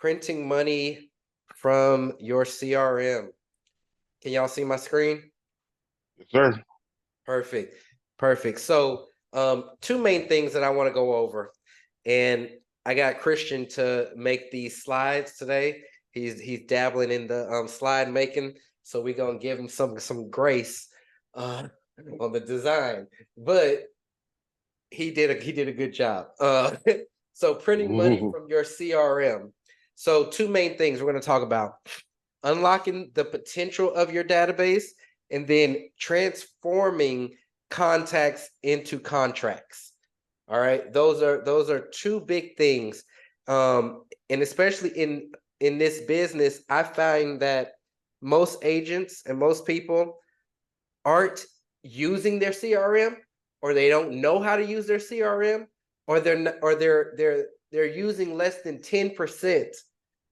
printing money from your CRM. Can y'all see my screen? Yes, sir. Perfect. Perfect. So two main things that I want to go over. And I got Christian to make these slides today. He's dabbling in the slide making. So we're gonna give him some grace on the design. But he did a good job. So printing money from your CRM. So two main things we're going to talk about: unlocking the potential of your database, and then transforming contacts into contracts. All right, those are two big things, and especially in this business, I find that most agents and most people aren't using their CRM, or they don't know how to use their CRM, or they're using less than 10%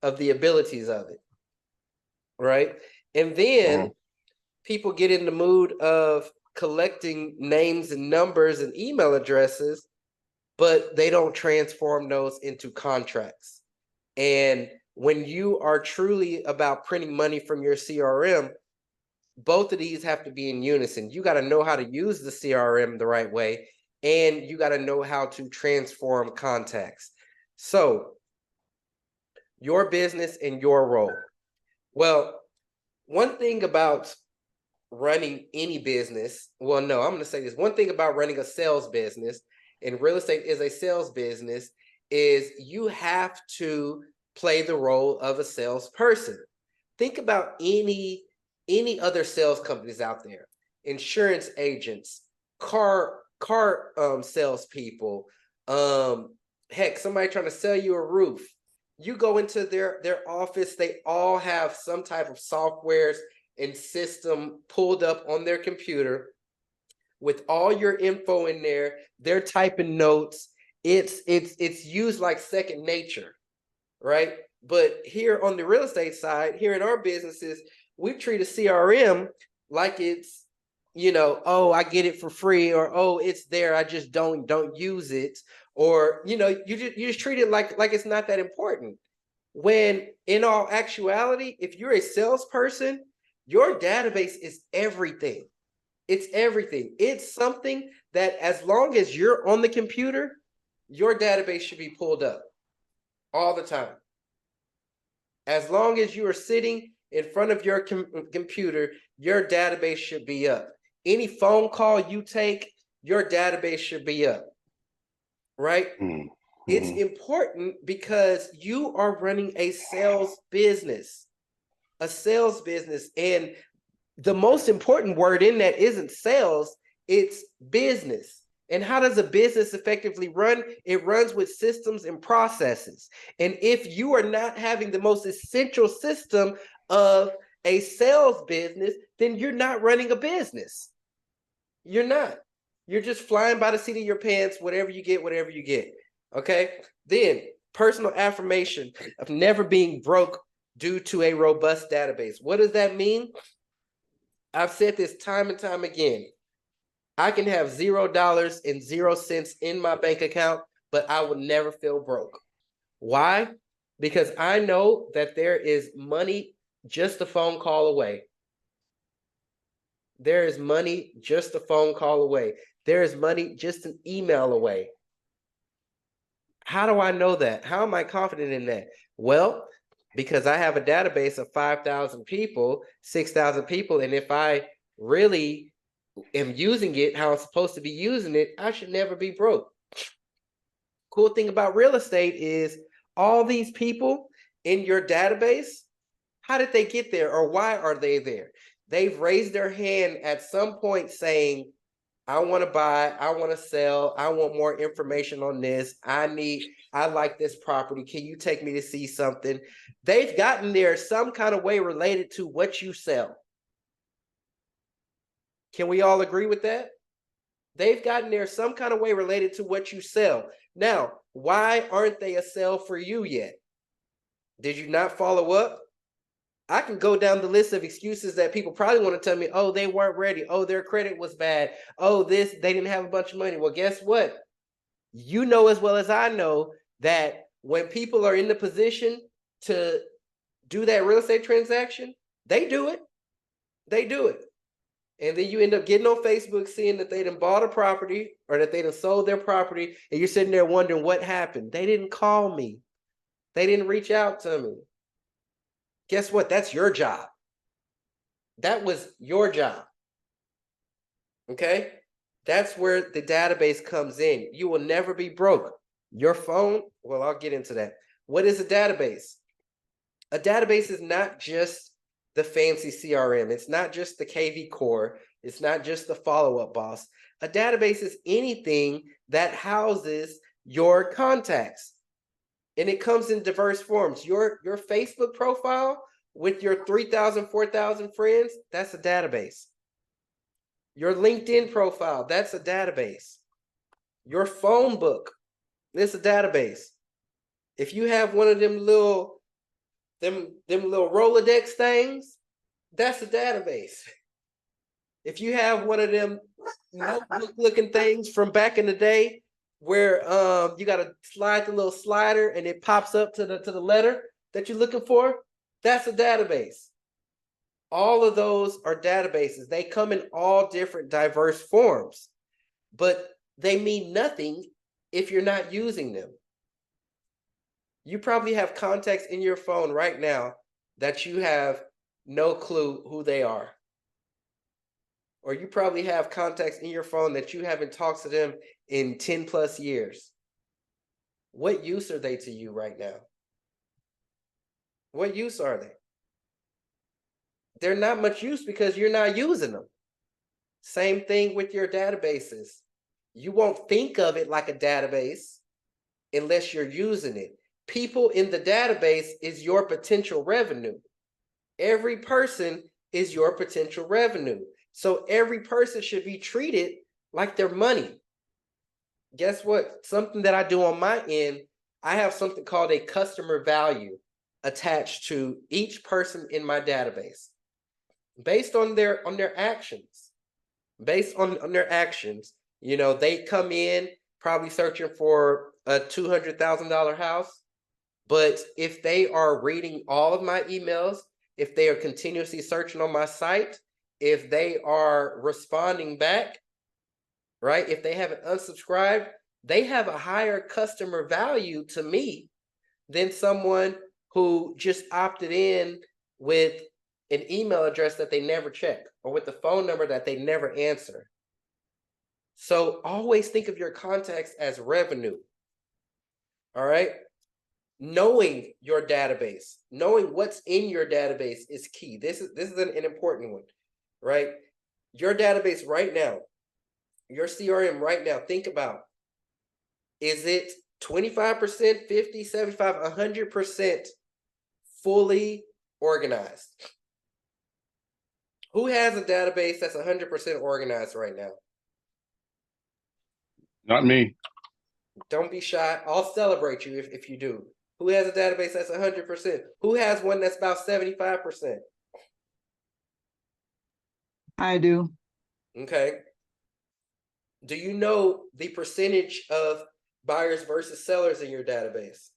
of the abilities of it. Right? And then people get in the mood of collecting names and numbers and email addresses, but they don't transform those into contracts. And when you are truly about printing money from your CRM, both of these have to be in unison. You got to know how to use the CRM the right way, and you got to know how to transform contacts. So, your business and your role. Well, one thing about running any business, well, no, I'm going to say this. One thing about running a sales business, and real estate is a sales business, is you have to play the role of a salesperson. Think about any other sales companies out there: insurance agents, car salespeople, heck, somebody trying to sell you a roof. You go into their office, they all have some type of softwares and system pulled up on their computer with all your info in there. They're typing notes. It's used like second nature, right? But here on the real estate side, here in our businesses, we treat a CRM like it's, oh, I get it for free, or oh, it's there, I just don't use it, or you just treat it like it's not that important. When in all actuality, if you're a salesperson, your database is everything. It's everything. It's something that, as long as you're on the computer, your database should be pulled up all the time. As long as you are sitting in front of your computer, your database should be up. Any phone call you take, your database should be up, right? It's important because you are running a sales business, and the most important word in that isn't sales, it's business. And how does a business effectively run? It runs with systems and processes. And if you are not having the most essential system of a sales business, then you're not running a business. You're not. You're just flying by the seat of your pants, whatever you get. Okay? Then, personal affirmation of never being broke due to a robust database. What does that mean? I've said this time and time again. I can have $0 in my bank account, but I will never feel broke. Why? Because I know that there is money just a phone call away. There is money just a phone call away. There is money just an email away. How do I know that? How am I confident in that? Well, because I have a database of 5,000 people, 6,000 people, and if I really am using it how I'm supposed to be using it, I should never be broke. Cool thing about real estate is all these people in your database, how did they get there, or why are they there? They've raised their hand at some point saying, I want to buy, I want to sell, I want more information on this, I like this property, can you take me to see something? They've gotten there some kind of way related to what you sell. Can we all agree with that? They've gotten there some kind of way related to what you sell. Now, why aren't they a sell for you yet? Did you not follow up? I can go down the list of excuses that people probably want to tell me. Oh, they weren't ready. Oh, their credit was bad. Oh, they didn't have a bunch of money. Well, guess what? You know as well as I know that when people are in the position to do that real estate transaction, they do it. They do it. And then you end up getting on Facebook, seeing that they done bought a property or that they done sold their property, and you're sitting there wondering what happened. They didn't call me. They didn't reach out to me. Guess what? That's your job. That was your job. Okay? That's where the database comes in. You will never be broke. Your phone, well, I'll get into that. What is a database? A database is not just the fancy CRM. It's not just the KV Core. It's not just the follow-up boss. A database is anything that houses your contacts. And it comes in diverse forms. Your Facebook profile with your 3,000, 4,000 friends, that's a database. Your LinkedIn profile, that's a database. Your phone book, it's a database. If you have one of them little Rolodex things, that's a database. If you have one of them notebook looking things from back in the day where you got to slide the little slider and it pops up to the letter that you're looking for, that's a database. All of those are databases. They come in all different diverse forms, but they mean nothing if you're not using them. You probably have contacts in your phone right now that you have no clue who they are. Or you probably have contacts in your phone that you haven't talked to them in 10 plus years. What use are they to you right now? What use are they? They're not much use because you're not using them. Same thing with your databases. You won't think of it like a database unless you're using it. People in the database is your potential revenue. Every person is your potential revenue. So every person should be treated like their money. Guess what? Something that I do on my end, I have something called a customer value attached to each person in my database. Based on their actions. Based on their actions, you know, they come in probably searching for a $200,000 house. But if they are reading all of my emails, if they are continuously searching on my site, if they are responding back, right? If they haven't unsubscribed, they have a higher customer value to me than someone who just opted in with an email address that they never check or with the phone number that they never answer. So always think of your contacts as revenue. All right. Knowing your database, knowing what's in your database is key. This is an important one, right? Your database right now, your CRM right now, think about, is it 25%, 50, 75, 100% fully organized? Who has a database that's 100% organized right now? Not me. Don't be shy. I'll celebrate you if you do. Who has a database that's 100%? Who has one that's about 75%? I do. Okay. Do you know the percentage of buyers versus sellers in your database?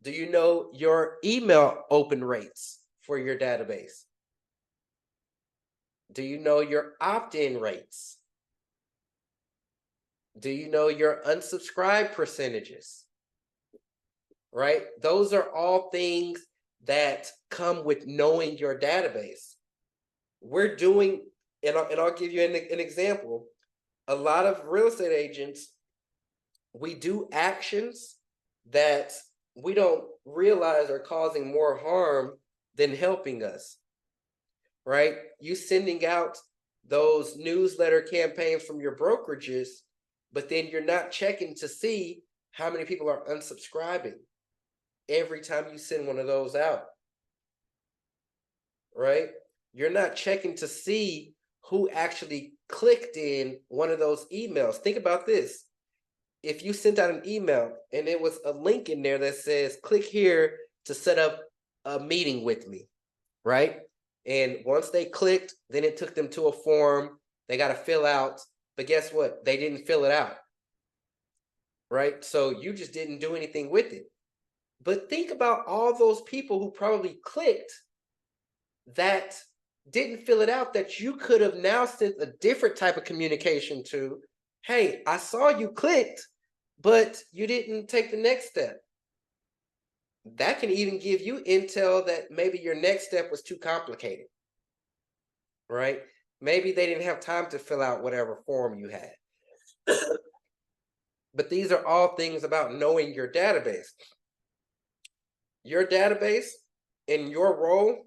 Do you know your email open rates for your database? Do you know your opt-in rates? Do you know your unsubscribe percentages? Right? Those are all things that come with knowing your database. We're doing, and I'll give you an example. A lot of real estate agents, we do actions that we don't realize are causing more harm than helping us, right? You sending out those newsletter campaigns from your brokerages, but then you're not checking to see how many people are unsubscribing every time you send one of those out, right? You're not checking to see who actually clicked in one of those emails. Think about this. If you sent out an email and there was a link in there that says, click here to set up a meeting with me, right? And once they clicked, then it took them to a form they got to fill out. But guess what? They didn't fill it out. right? So you just didn't do anything with it. But think about all those people who probably clicked that didn't fill it out, that you could have now sent a different type of communication to. Hey, I saw you clicked, but you didn't take the next step. That can even give you intel that maybe your next step was too complicated, right? Maybe they didn't have time to fill out whatever form you had. But these are all things about knowing your database. Your database and your role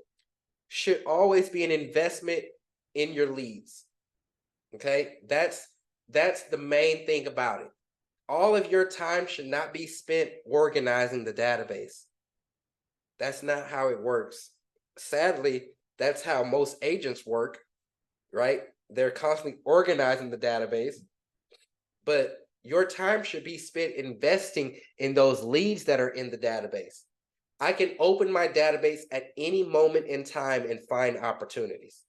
should always be an investment in your leads. Okay, that's the main thing about it. All of your time should not be spent organizing the database. That's not how it works. Sadly, that's how most agents work, right? They're constantly organizing the database, but your time should be spent investing in those leads that are in the database. I can open my database at any moment in time and find opportunities.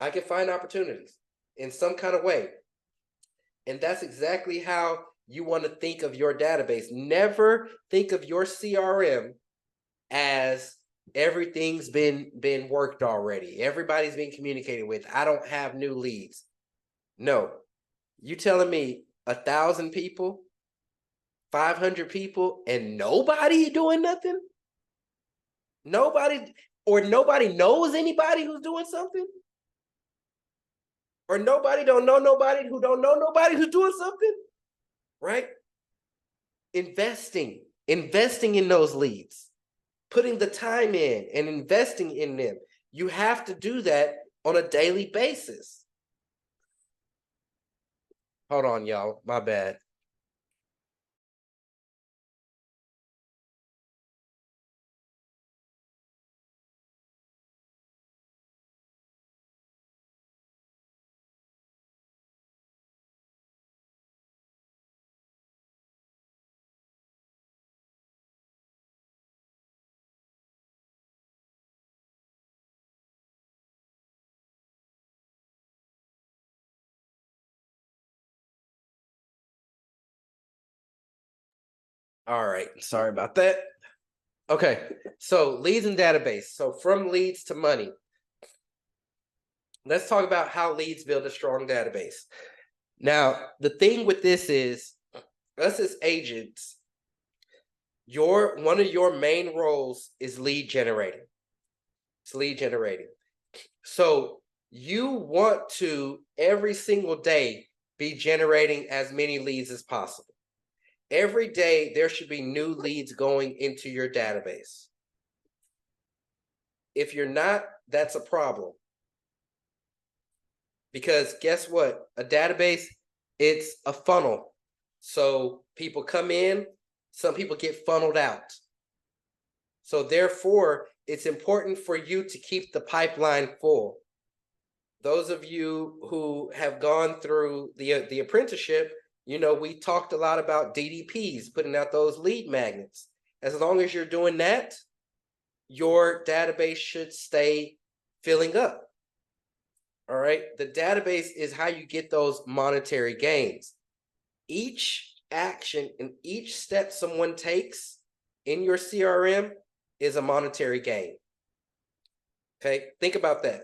I can find opportunities in some kind of way. And that's exactly how you want to think of your database. Never think of your CRM as everything's been worked already. Everybody's been communicated with. I don't have new leads. No. You telling me 1,000 people, 500 people, and nobody doing nothing? Nobody, or nobody knows anybody who's doing something? Or nobody don't know nobody who don't know nobody who's doing something? Right? Investing in those leads, putting the time in and investing in them. You have to do that on a daily basis. Hold on, y'all. My bad. All right. Sorry about that. Okay. So leads and database. So from leads to money. Let's talk about how leads build a strong database. Now, the thing with this is, us as agents, one of your main roles is lead generating. It's lead generating. So you want to every single day be generating as many leads as possible. Every day there should be new leads going into your database. If you're not, that's a problem. Because guess what? A database, it's a funnel. So people come in, some people get funneled out. So therefore, it's important for you to keep the pipeline full. Those of you who have gone through the apprenticeship, you know, we talked a lot about DDPs, putting out those lead magnets. As long as you're doing that, your database should stay filling up. All right. The database is how you get those monetary gains. Each action and each step someone takes in your CRM is a monetary gain. Okay. Think about that.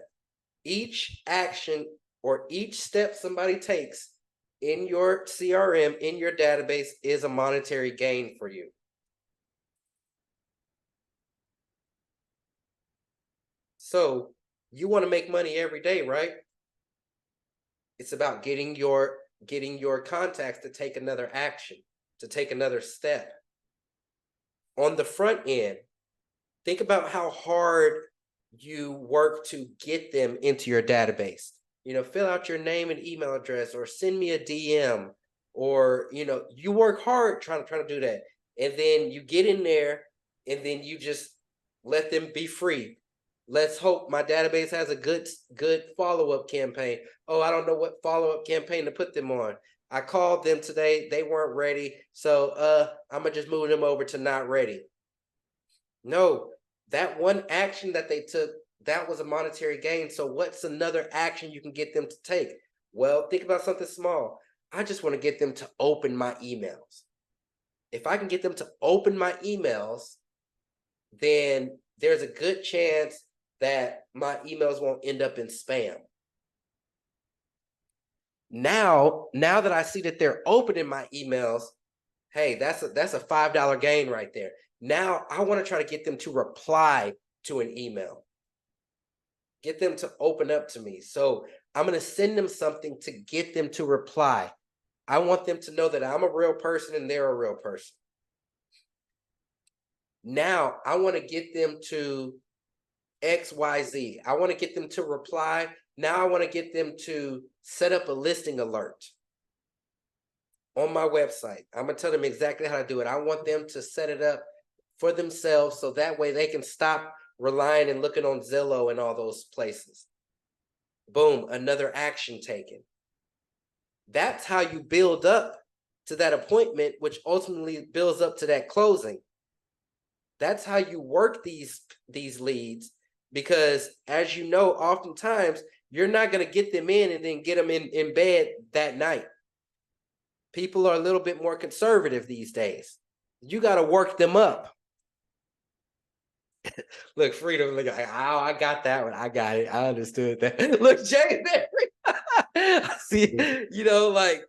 Each action or each step somebody takes in your CRM, in your database, is a monetary gain for you. So you want to make money every day, right? It's about getting your contacts to take another action, to take another step. On the front end, think about how hard you work to get them into your database. You know, fill out your name and email address, or send me a DM, or, you know, you work hard trying to do that. And then you get in there and then you just let them be free. Let's hope my database has a good follow-up campaign. Oh, I don't know what follow-up campaign to put them on. I called them today, they weren't ready. So I'm gonna just move them over to not ready. No, that one action that they took, that was a monetary gain. So what's another action you can get them to take? Well, think about something small. I just want to get them to open my emails. If I can get them to open my emails, then there's a good chance that my emails won't end up in spam. Now that I see that they're opening my emails, hey, that's a $5 gain right there. Now I want to try to get them to reply to an email. Get them to open up to me. So I'm going to send them something to get them to reply. I want them to know that I'm a real person and they're a real person. Now I want to get them to XYZ. I want to get them to reply. Now I want to get them to set up a listing alert on my website. I'm going to tell them exactly how to do it. I want them to set it up for themselves so that way they can stop relying and looking on Zillow and all those places. Boom, another action taken. That's how you build up to that appointment, which ultimately builds up to that closing. That's how you work these leads, because as you know, oftentimes you're not going to get them in and then get them in bed that night. People are a little bit more conservative these days. You got to work them up. Look, Freedom, look, oh, I got that one. I got it. I understood that. Look, Jay, see, you know, like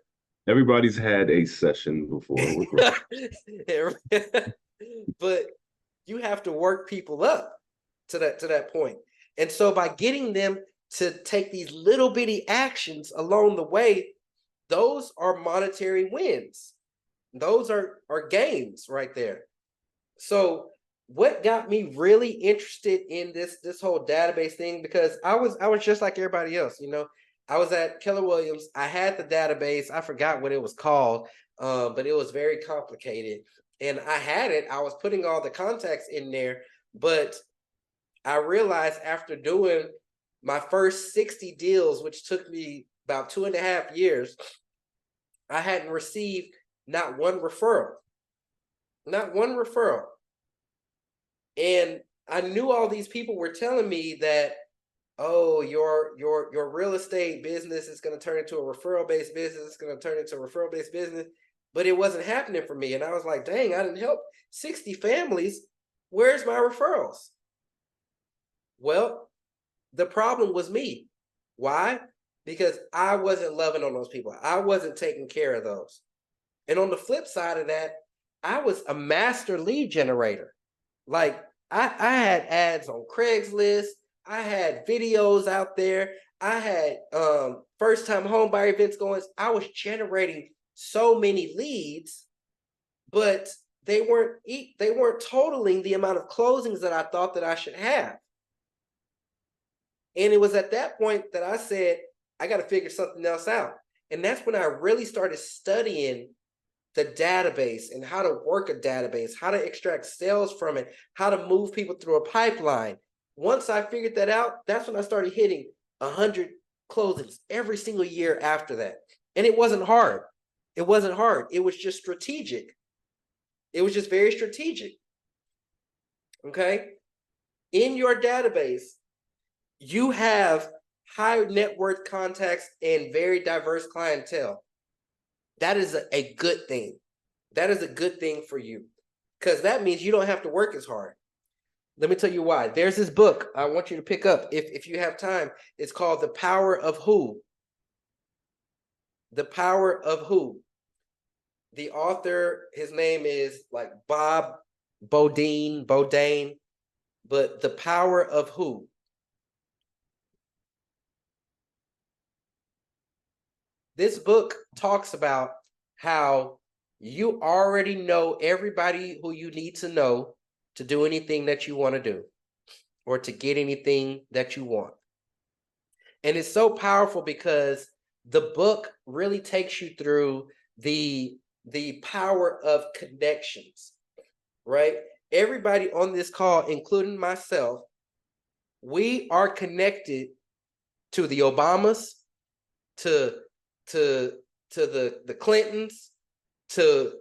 everybody's had a session before. But you have to work people up to that point. And so by getting them to take these little bitty actions along the way, those are monetary wins. Those are gains right there. So what got me really interested in this whole database thing, because I was just like everybody else, you know. I was at Keller Williams. I had the database. I forgot what it was called, but it was very complicated. And I had it. I was putting all the contacts in there, but I realized after doing my first 60 deals, which took me about 2.5 years, I hadn't received not one referral. Not one referral. And I knew all these people were telling me that, oh, your real estate business is going to turn into a referral-based business. It's going to turn into a referral-based business. But it wasn't happening for me. And I was like, dang, I didn't help 60 families. Where's my referrals? Well, the problem was me. Why? Because I wasn't loving on those people. I wasn't taking care of those. And on the flip side of that, I was a master lead generator. Like I had ads on Craigslist. I had videos out there. I had first-time home buyer events going. I was generating so many leads, but they weren't totaling the amount of closings that I thought that I should have. And it was at that point that I said, I got to figure something else out. And that's when I really started studying the database and how to work a database, how to extract sales from it, how to move people through a pipeline. Once I figured that out, that's when I started hitting 100 closings every single year after that. And it wasn't hard. It wasn't hard. It was just strategic. It was just very strategic. Okay. In your database, you have high net worth contacts and very diverse clientele. That is a good thing. That is a good thing for you, because that means you don't have to work as hard. Let me tell you why. There's this book I want you to pick up if you have time. It's called The Power of Who. The Power of Who. The author, his name is like Bob Bodine, but The Power of Who. This book talks about how you already know everybody who you need to know to do anything that you want to do or to get anything that you want. And it's so powerful because the book really takes you through the power of connections, right? Everybody on this call, including myself, we are connected to the Obamas, to the Clintons, to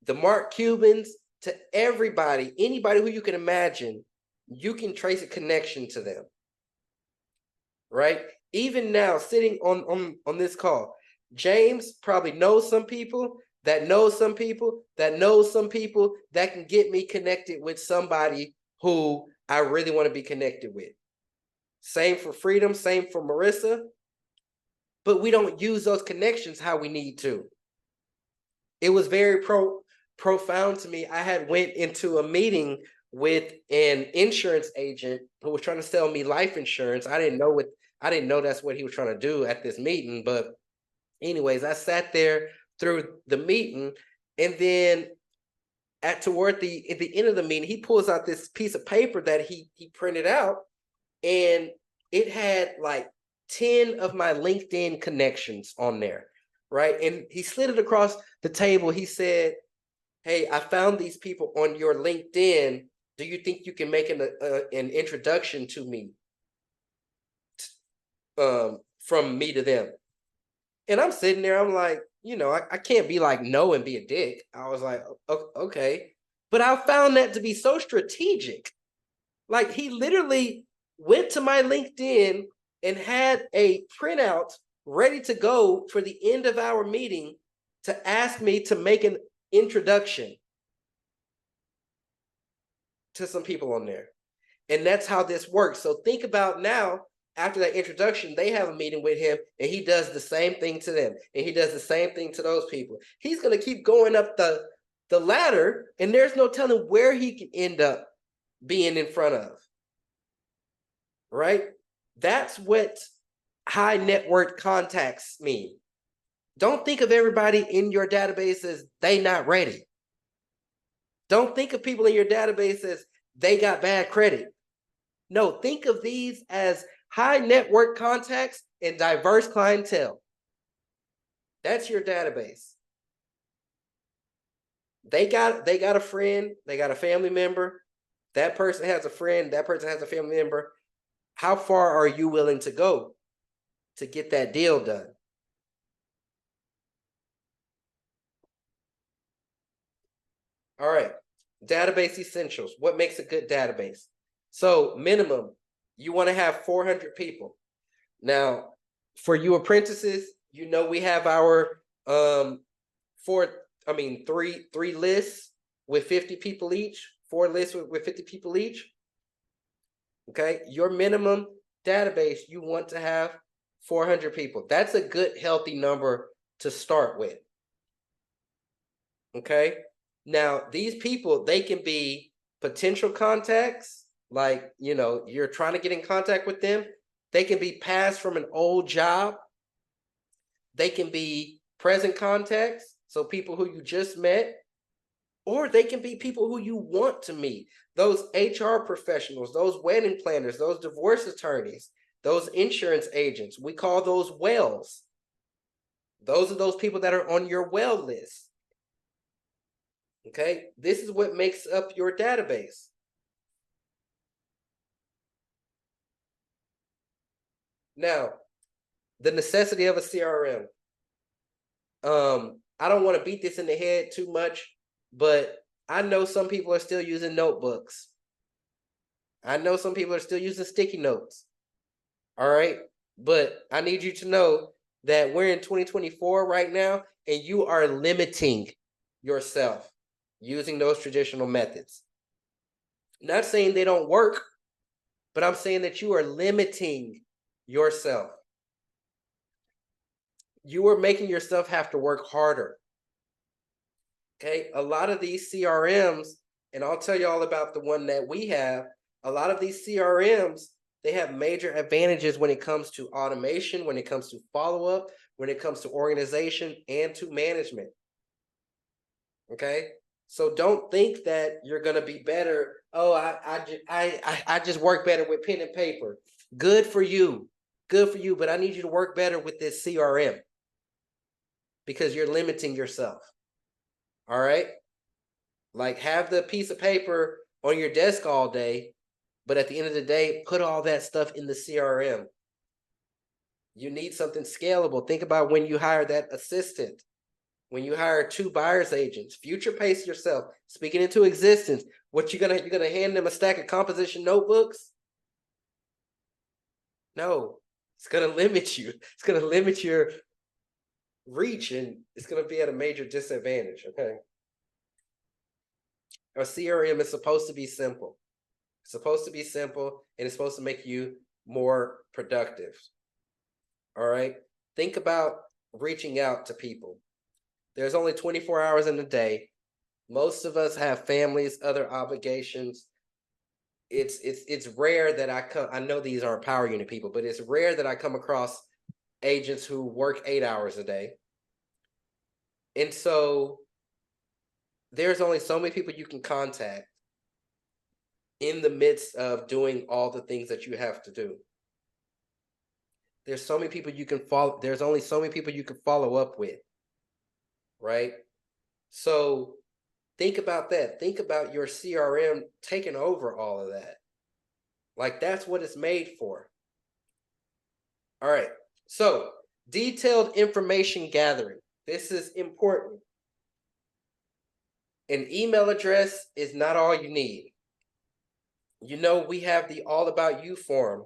the Mark Cubans, to everybody, anybody who you can imagine, you can trace a connection to them, right? Even now, sitting on this call, James probably knows some people that knows some people that knows some people that can get me connected with somebody who I really want to be connected with. Same for Freedom, same for Marissa. But we don't use those connections how we need to. It was very profound to me. I had went into a meeting with an insurance agent who was trying to sell me life insurance. I didn't know that's what he was trying to do at this meeting. But anyways, I sat there through the meeting, and then at the end of the meeting, he pulls out this piece of paper that he printed out, and it had like 10 of my LinkedIn connections on there, right? And he slid it across the table. He said, "Hey, I found these people on your LinkedIn. Do you think you can make an introduction to me from me to them?" And I'm sitting there, I'm like, I can't be like no and be a dick. I was like, okay. But I found that to be so strategic. Like, he literally went to my LinkedIn and had a printout ready to go for the end of our meeting to ask me to make an introduction to some people on there. And that's how this works. So think about now, after that introduction, they have a meeting with him, and he does the same thing to them, and he does the same thing to those people. He's going to keep going up the ladder, and there's no telling where he can end up being in front of. Right? That's what high network contacts mean. Don't think of everybody in your database as they not ready. Don't think of people in your database as they got bad credit. No, think of these as high network contacts and diverse clientele. That's your database. They got a friend, they got a family member. That person has a friend, that person has a family member. How far are you willing to go to get that deal done? All right, database essentials. What makes a good database? So minimum, you want to have 400 people. Now, for you apprentices, we have our three lists with 50 people each, 4 lists with 50 people each. Okay, your minimum database, you want to have 400 people. That's a good, healthy number to start with. Okay, now these people, they can be potential contacts, like, you're trying to get in contact with them. They can be passed from an old job. They can be present contacts, so people who you just met, or they can be people who you want to meet. Those HR professionals, those wedding planners, those divorce attorneys, those insurance agents, we call those wells. Those are those people that are on your well list. Okay, this is what makes up your database. Now, the necessity of a CRM. I don't want to beat this in the head too much, but I know some people are still using notebooks. I know some people are still using sticky notes. All right, but I need you to know that we're in 2024 right now, and you are limiting yourself using those traditional methods. Not saying they don't work, but I'm saying that you are limiting yourself. You are making yourself have to work harder. Okay, a lot of these CRMs, and I'll tell you all about the one that we have, a lot of these CRMs, they have major advantages when it comes to automation, when it comes to follow-up, when it comes to organization, and to management. Okay, so don't think that you're going to be better. Oh, I just work better with pen and paper. Good for you. Good for you. But I need you to work better with this CRM, because you're limiting yourself. All right. Like, have the piece of paper on your desk all day, but at the end of the day, put all that stuff in the CRM. You need something scalable. Think about when you hire that assistant, when you hire 2 buyer's agents, future pace yourself, speaking into existence. What you're gonna hand them a stack of composition notebooks? No, it's gonna limit you. It's gonna limit your reach, and it's going to be at a major disadvantage. Okay. A CRM is supposed to be simple. It's supposed to be simple, and it's supposed to make you more productive. All right. Think about reaching out to people. There's only 24 hours in a day. Most of us have families, other obligations. It's rare that I know these aren't power unit people, but it's rare that I come across agents who work 8 hours a day. And so there's only so many people you can contact in the midst of doing all the things that you have to do. There's so many people you can follow. There's only so many people you can follow up with, right? So think about that. Think about your CRM taking over all of that. Like, that's what it's made for. All right. So detailed information gathering. This is important. An email address is not all you need. You know, we have the All About You form,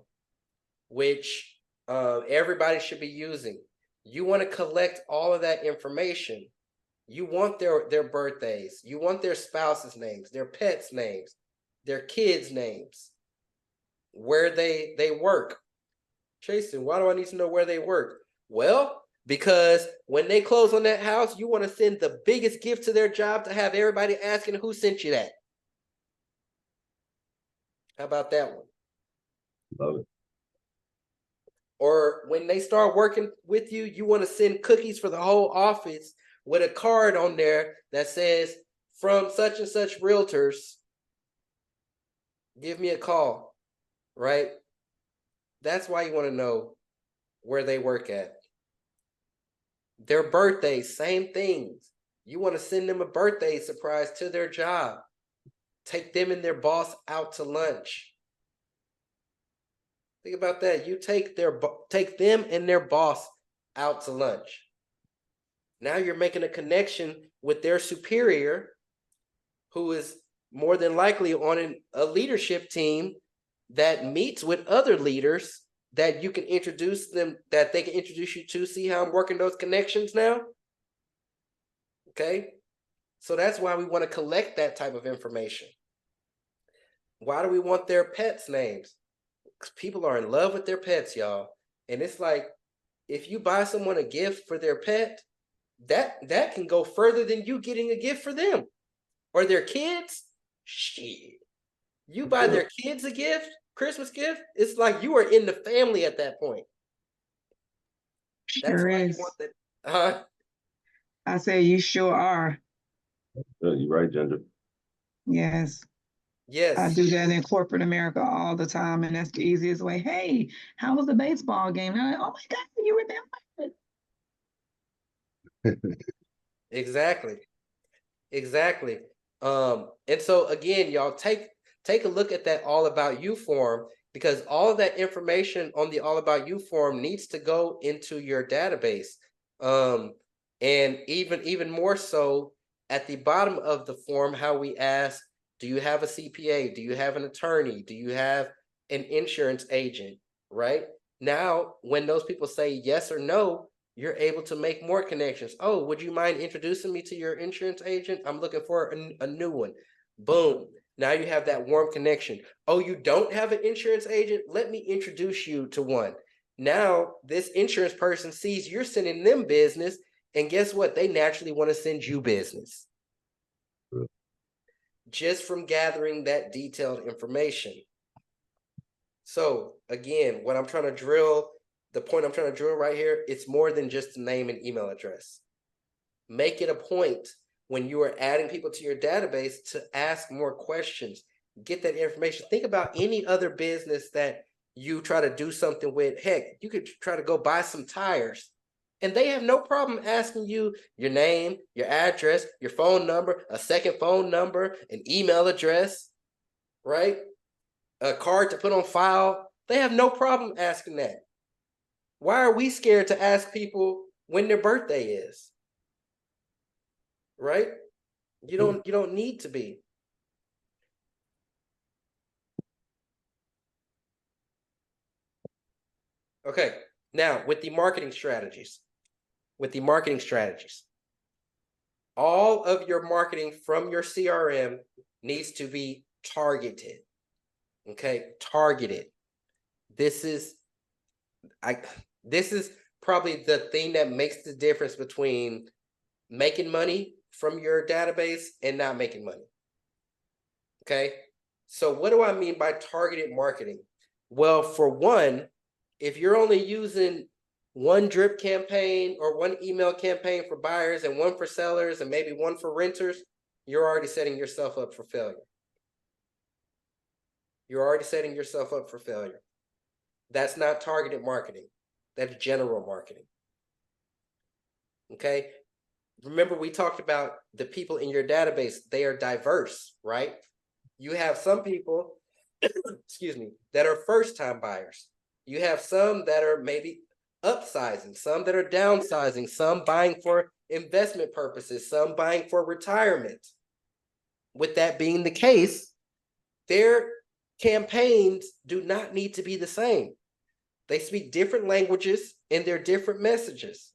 which everybody should be using. You want to collect all of that information. You want their birthdays. You want their spouses' names, their pets' names, their kids' names, where they work. Jason, why do I need to know where they work? Well, because when they close on that house, you want to send the biggest gift to their job to have everybody asking who sent you that. How about that one? Love it. Or when they start working with you, you want to send cookies for the whole office with a card on there that says, from such and such realtors, give me a call, right? That's why you want to know where they work at. Their birthdays, same things. You want to send them a birthday surprise to their job. Take them and their boss out to lunch. Think about that. You take them and their boss out to lunch. Now you're making a connection with their superior, who is more than likely on a leadership team that meets with other leaders that you can introduce them, that they can introduce you to. See how I'm working those connections now? Okay. So that's why we want to collect that type of information. Why do we want their pets' names? Because people are in love with their pets, y'all. And it's like, if you buy someone a gift for their pet, that can go further than you getting a gift for them or their kids. Shit. You buy their kids a gift, Christmas gift, it's like you are in the family at that point. That's Sure why you is. want that. I say you sure are. You're right, Ginger. Yes. I Yes. do that in corporate America all the time, and that's the easiest way. Hey, how was the baseball game? And I'm like, oh my God, you remember? Exactly. Exactly. And so again, y'all take a look at that All About You form, because all of that information on the All About You form needs to go into your database. And even more so at the bottom of the form, how we ask, do you have a CPA? Do you have an attorney? Do you have an insurance agent? Right? Now, when those people say yes or no, you're able to make more connections. Oh, would you mind introducing me to your insurance agent? I'm looking for a new one. Boom. Now you have that warm connection. Oh, you don't have an insurance agent? Let me introduce you to one. Now, this insurance person sees you're sending them business, and guess what? They naturally want to send you business. Just from gathering that detailed information. So again, what I'm trying to drill, the point I'm trying to drill right here, it's more than just a name and email address. Make it a point when you are adding people to your database to ask more questions, get that information. Think about any other business that you try to do something with. Heck, you could try to go buy some tires, and they have no problem asking you your name, your address, your phone number, a second phone number, an email address, right? A card to put on file. They have no problem asking that. Why are we scared to ask people when their birthday is? Right? You don't need to be. Okay. Now, with the marketing strategies, with the marketing strategies. All of your marketing from your CRM needs to be targeted. Okay, targeted. This is probably the thing that makes the difference between making money from your database and not making money. Okay, so what do I mean by targeted marketing? Well, for one, if you're only using one drip campaign or one email campaign for buyers and one for sellers and maybe one for renters, you're already setting yourself up for failure. You're already setting yourself up for failure. That's not targeted marketing. That's general marketing. Okay. Remember, we talked about the people in your database. They are diverse, right? You have some people, excuse me, that are first-time buyers. You have some that are maybe upsizing, some that are downsizing, some buying for investment purposes, some buying for retirement. With that being the case, their campaigns do not need to be the same. They speak different languages and they're different messages.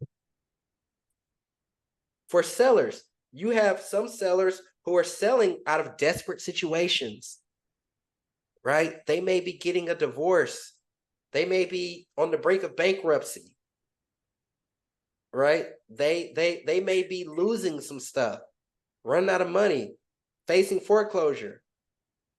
For sellers, you have some sellers who are selling out of desperate situations, right? They may be getting a divorce. They may be on the brink of bankruptcy, right? They may be losing some stuff, running out of money, facing foreclosure.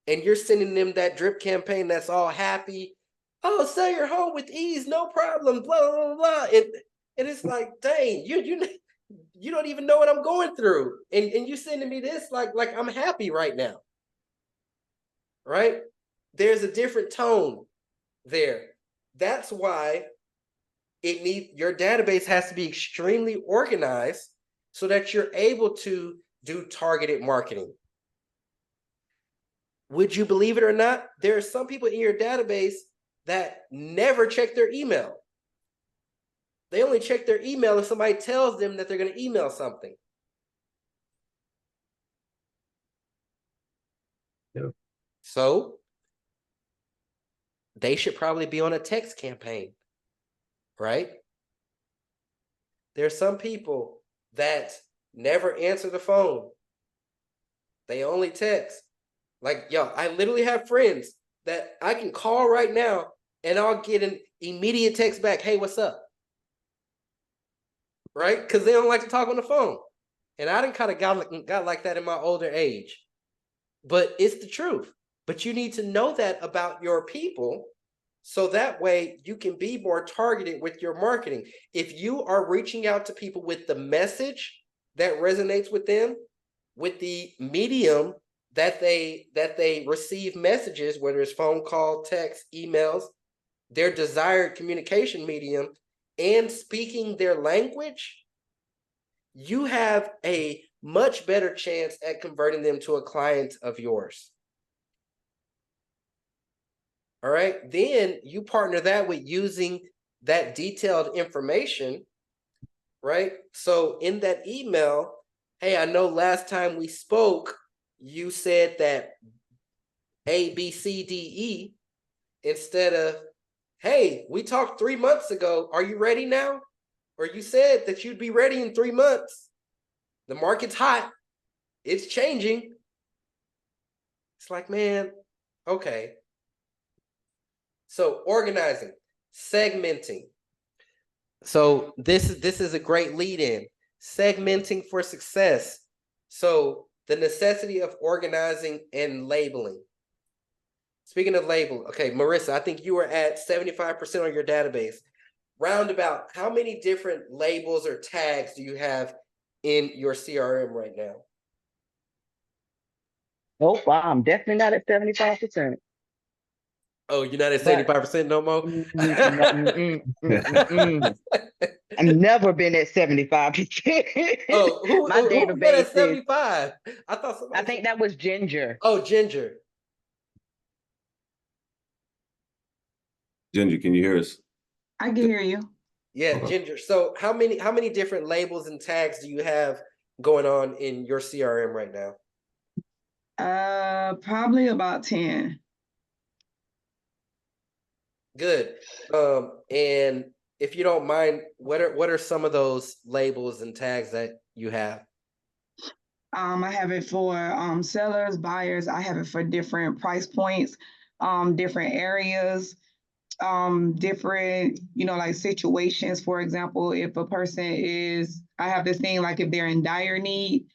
And you're sending them that drip campaign that's all happy. Oh, sell your home with ease, no problem, blah, blah, blah. And it's like, dang, you don't even know what I'm going through. And you sending me this like I'm happy right now. Right? There's a different tone there. That's why your database has to be extremely organized so that you're able to do targeted marketing. Would you believe it or not? There are some people in your database that never check their email. They only check their email if somebody tells them that they're going to email something. Yeah. So they should probably be on a text campaign, right? There are some people that never answer the phone. They only text. Like, yo, I literally have friends that I can call right now and I'll get an immediate text back. Hey, what's up? Right? Because they don't like to talk on the phone. And I done kind of got like that in my older age. But it's the truth. But you need to know that about your people so that way you can be more targeted with your marketing. If you are reaching out to people with the message that resonates with them, with the medium that they receive messages, whether it's phone call, text, emails, their desired communication medium, and speaking their language, you have a much better chance at converting them to a client of yours. All right. Then you partner that with using that detailed information, right? So in that email, hey, I know last time we spoke, you said that A, B, C, D, E, instead of, hey, we talked 3 months ago. Are you ready now? Or you said that you'd be ready in 3 months. The market's hot. It's changing. It's like, man, okay. So organizing, segmenting. So this is a great lead in. Segmenting for success. So the necessity of organizing and labeling. Speaking of label, okay, Marissa, I think you were at 75% on your database. Roundabout, how many different labels or tags do you have in your CRM right now? Nope, I'm definitely not at 75%. Oh, you're not at 75% no more? I've never been at 75%. Oh, who been database at 75? I think that was Ginger. Oh, Ginger. Ginger, can you hear us? I can hear you. Yeah, Okay. Ginger. So how many different labels and tags do you have going on in your CRM right now? Probably about 10. Good. And if you don't mind, what are some of those labels and tags that you have? I have it for sellers, buyers. I have it for different price points, different areas, different, like situations. For example, if a person I have this thing like if they're in dire need,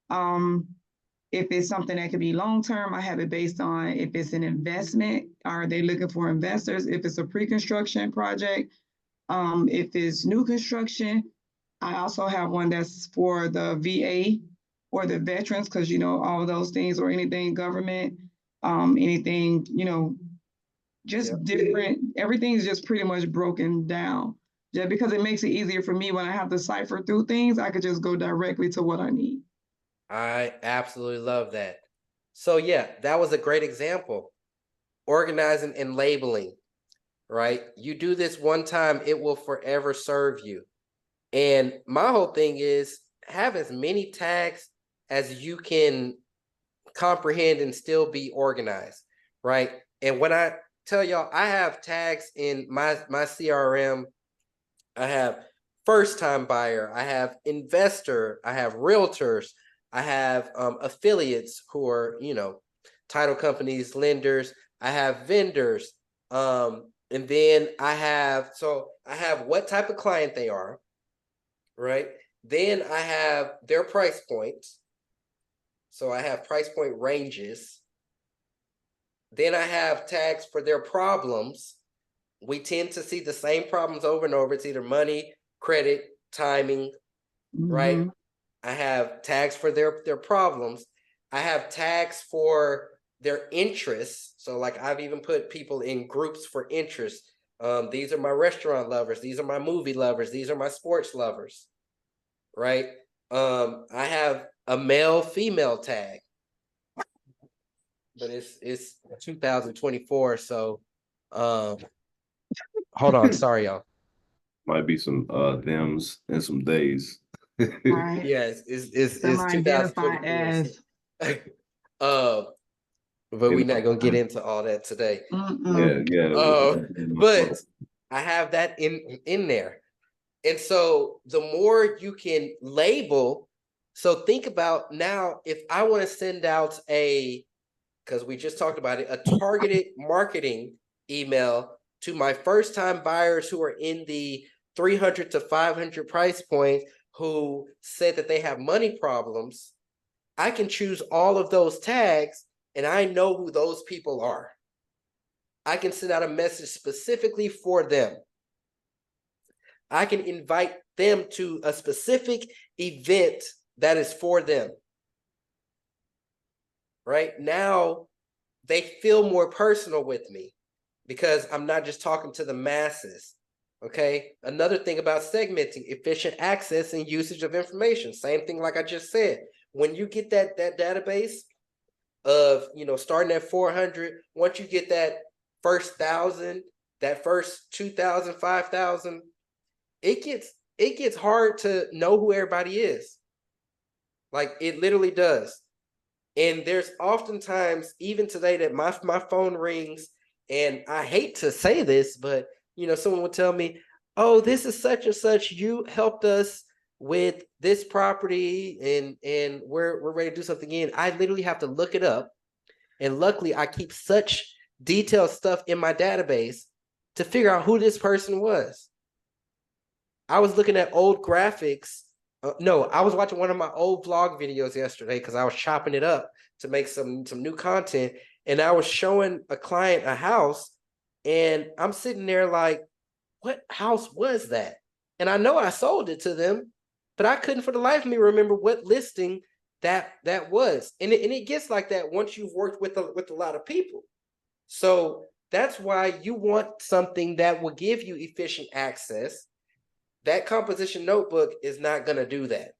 if it's something that could be long term, I have it based on if it's an investment, are they looking for investors? If it's a pre-construction project, if it's new construction, I also have one that's for the VA or the veterans, because all of those things, or anything government, anything, just Yep. different. Everything's just pretty much broken down. Just because it makes it easier for me when I have to cipher through things, I could just go directly to what I need. I absolutely love that. So yeah, that was a great example. Organizing and labeling, right? You do this one time, it will forever serve you. And my whole thing is have as many tags as you can comprehend and still be organized, right? And when I tell y'all, I have tags in my CRM. I have first time buyer, I have investor, I have realtors, I have affiliates who are, title companies, lenders, I have vendors, and then I have what type of client they are, right? Then I have their price points. So I have price point ranges. Then I have tags for their problems. We tend to see the same problems over and over. It's either money, credit, timing, right? Mhm. I have tags for their problems. I have tags for their interests. So like I've even put people in groups for interests. These are my restaurant lovers. These are my movie lovers. These are my sports lovers, right? I have a male female tag, but it's 2024. So hold on, sorry y'all. Might be some thems and some days. Right. Yes, it's Some identify 2024. as. But we're not gonna get into all that today. Yeah. But I have that in there. And so the more you can label, so think about now if I want to send out because we just talked about it, a targeted marketing email to my first time buyers who are in the 300 to 500 price point who said that they have money problems, I can choose all of those tags and I know who those people are. I can send out a message specifically for them. I can invite them to a specific event that is for them. Right now, they feel more personal with me because I'm not just talking to the masses. Okay. Another thing about segmenting, efficient access and usage of information. Same thing like I just said. When you get that database of, starting at 400, once you get that first 1,000, that first 2,000, 5,000, it gets hard to know who everybody is. Like it literally does. And there's oftentimes, even today, that my phone rings, and I hate to say this, but someone will tell me, "Oh, this is such and such. You helped us with this property, and we're ready to do something in." I literally have to look it up, and luckily, I keep such detailed stuff in my database to figure out who this person was. I was looking at old graphics. No, I was watching one of my old vlog videos yesterday because I was chopping it up to make some new content, and I was showing a client a house, and I'm sitting there like, what house was that? And I know I sold it to them, but I couldn't for the life of me remember what listing that was. And it gets like that once you've worked with a lot of people. So that's why you want something that will give you efficient access. That composition notebook is not going to do that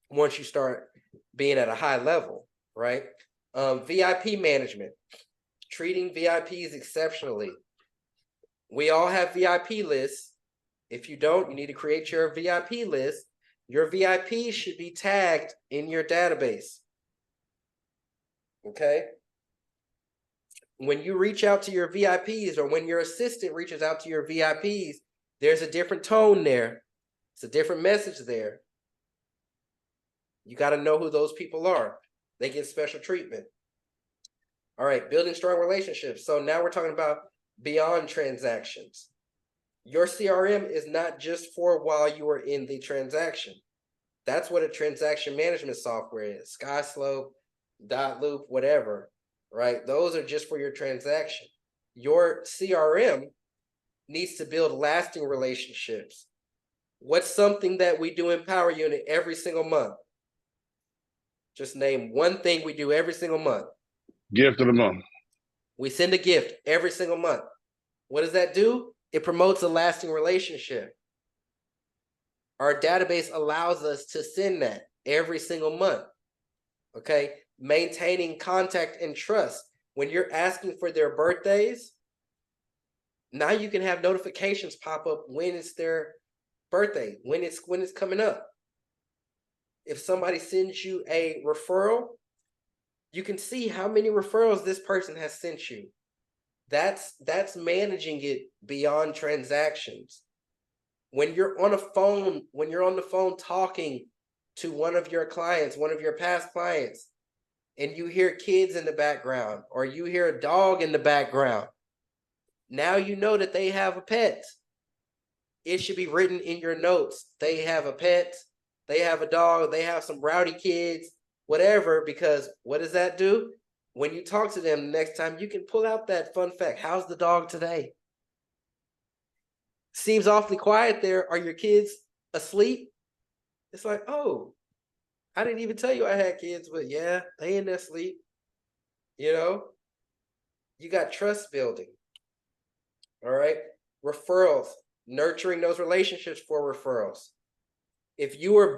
once you start being at a high level, right? VIP management, treating VIPs exceptionally. We all have VIP lists. If you don't, you need to create your VIP list. Your VIPs should be tagged in your database. Okay? When you reach out to your VIPs, or when your assistant reaches out to your VIPs, There's a different tone there. It's a different message there. You got to know who those people are. They get special treatment. All right, building strong relationships. So now we're talking about beyond transactions. Your CRM is not just for while you are in the transaction. That's what a transaction management software is. Skyslope, Dotloop, whatever, right? Those are just for your transaction. Your CRM needs to build lasting relationships. What's something that we do in Power Unit every single month? Just name one thing we do every single month. Gift of the month. We send a gift every single month. What does that do? It promotes a lasting relationship. Our database allows us to send that every single month. Okay, maintaining contact and trust. When you're asking for their birthdays, now you can have notifications pop up when it's their birthday, when it's coming up. If somebody sends you a referral, you can see how many referrals this person has sent you. That's managing it beyond transactions. When you're on the phone talking to one of your clients, one of your past clients, and you hear kids in the background, or you hear a dog in the background, now you know that they have a pet. It should be written in your notes. They have a pet, they have a dog, they have some rowdy kids, whatever, because what does that do? When you talk to them the next time, you can pull out that fun fact. How's the dog today? Seems awfully quiet there. Are your kids asleep? It's like, oh, I didn't even tell you I had kids, but yeah, they in their sleep. You know, you got trust building. All right. Referrals, nurturing those relationships for referrals. If you are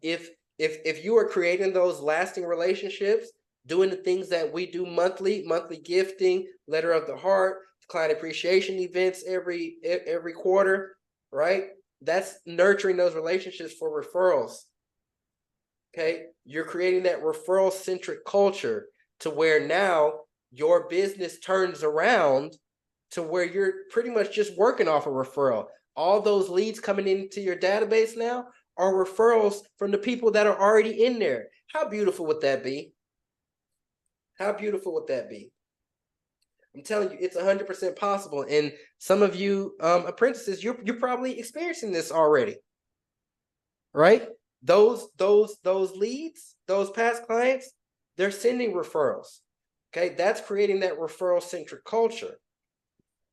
if you are creating those lasting relationships, doing the things that we do monthly gifting, letter of the heart, client appreciation events every quarter, right? That's nurturing those relationships for referrals. Okay, you're creating that referral centric culture to where now your business turns around to where you're pretty much just working off a referral. All those leads coming into your database now are referrals from the people that are already in there. How beautiful would that be? How beautiful would that be? I'm telling you, it's 100% possible. And some of you apprentices, you're probably experiencing this already, right? Those leads, those past clients, they're sending referrals. Okay, that's creating that referral centric culture.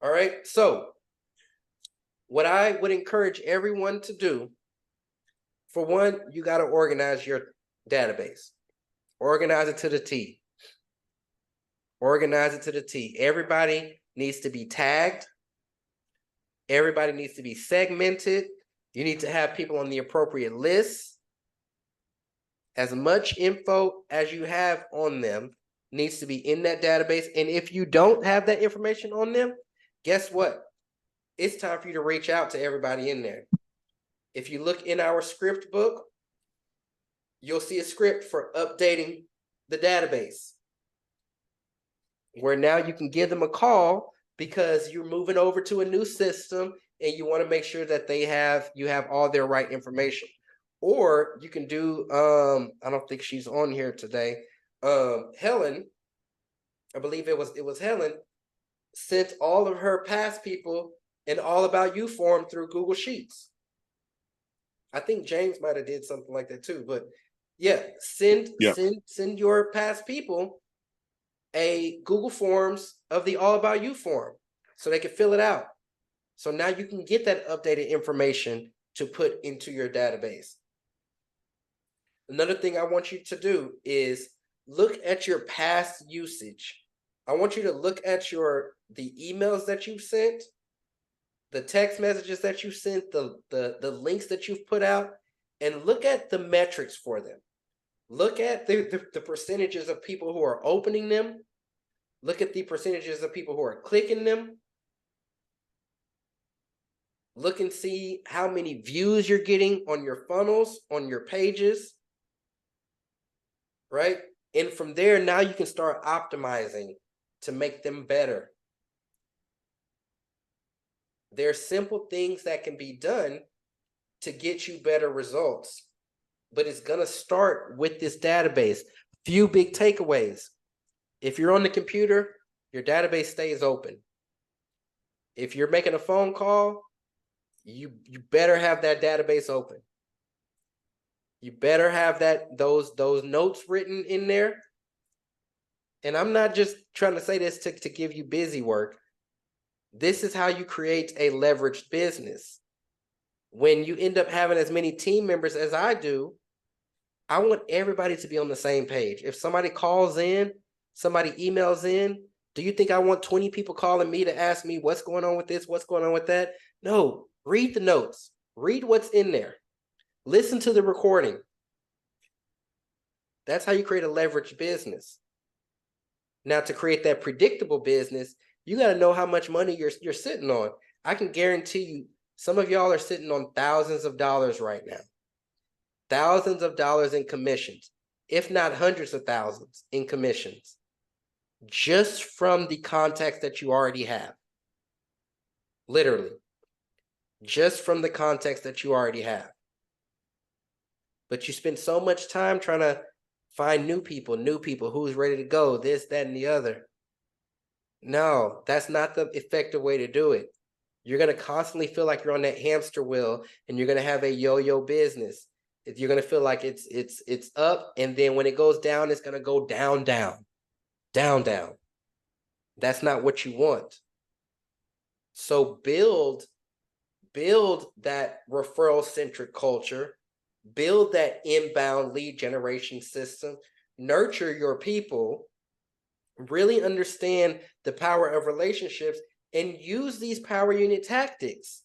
All right. So what I would encourage everyone to do, for one, you got to organize your database. Organize it to the T. Organize it to the T. Everybody needs to be tagged. Everybody needs to be segmented. You need to have people on the appropriate lists. As much info as you have on them needs to be in that database. And if you don't have that information on them, guess what? It's time for you to reach out to everybody in there. If you look in our script book, you'll see a script for updating the database, where now you can give them a call because you're moving over to a new system and you want to make sure that you have all their right information. Or you can do, I don't think she's on here today. Helen, I believe it was Helen, sent all of her past people an All About You form through Google Sheets. I think James might have did something like that too, but yeah, send your past people a Google Forms of the All About You form so they can fill it out. So now you can get that updated information to put into your database. Another thing I want you to do is look at your past usage. I want you to look at the emails that you've sent, the text messages that you sent, the links that you've put out, and look at the metrics for them. Look at the percentages of people who are opening them. Look at the percentages of people who are clicking them. Look and see how many views you're getting on your funnels, on your pages, right? And from there, now you can start optimizing to make them better. There's simple things that can be done to get you better results, but it's going to start with this database. Few big takeaways. If you're on the computer, your database stays open. If you're making a phone call, you better have that database open. You better have those notes written in there. And I'm not just trying to say this to give you busy work. This is how you create a leveraged business. When you end up having as many team members as I do, I want everybody to be on the same page. If somebody calls in, somebody emails in, do you think I want 20 people calling me to ask me what's going on with this, what's going on with that? No, read the notes, read what's in there, listen to the recording. That's how you create a leveraged business. Now, to create that predictable business, you got to know how much money you're sitting on. I can guarantee you, some of y'all are sitting on thousands of dollars right now. Thousands of dollars in commissions, if not hundreds of thousands in commissions, just from the contacts that you already have. Literally, just from the contacts that you already have. But you spend so much time trying to find new people who's ready to go, this, that, and the other. No, that's not the effective way to do it. You're going to constantly feel like you're on that hamster wheel, and you're going to have a yo-yo business. You're going to feel like it's up, and then when it goes down, it's going to go down, down, down, down. That's not what you want. So build that referral-centric culture, build that inbound lead generation system, nurture your people, really understand the power of relationships, and use these power unit tactics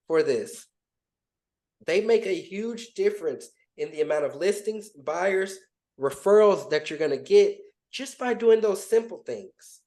for this. They make a huge difference in the amount of listings, buyers, referrals that you're going to get just by doing those simple things.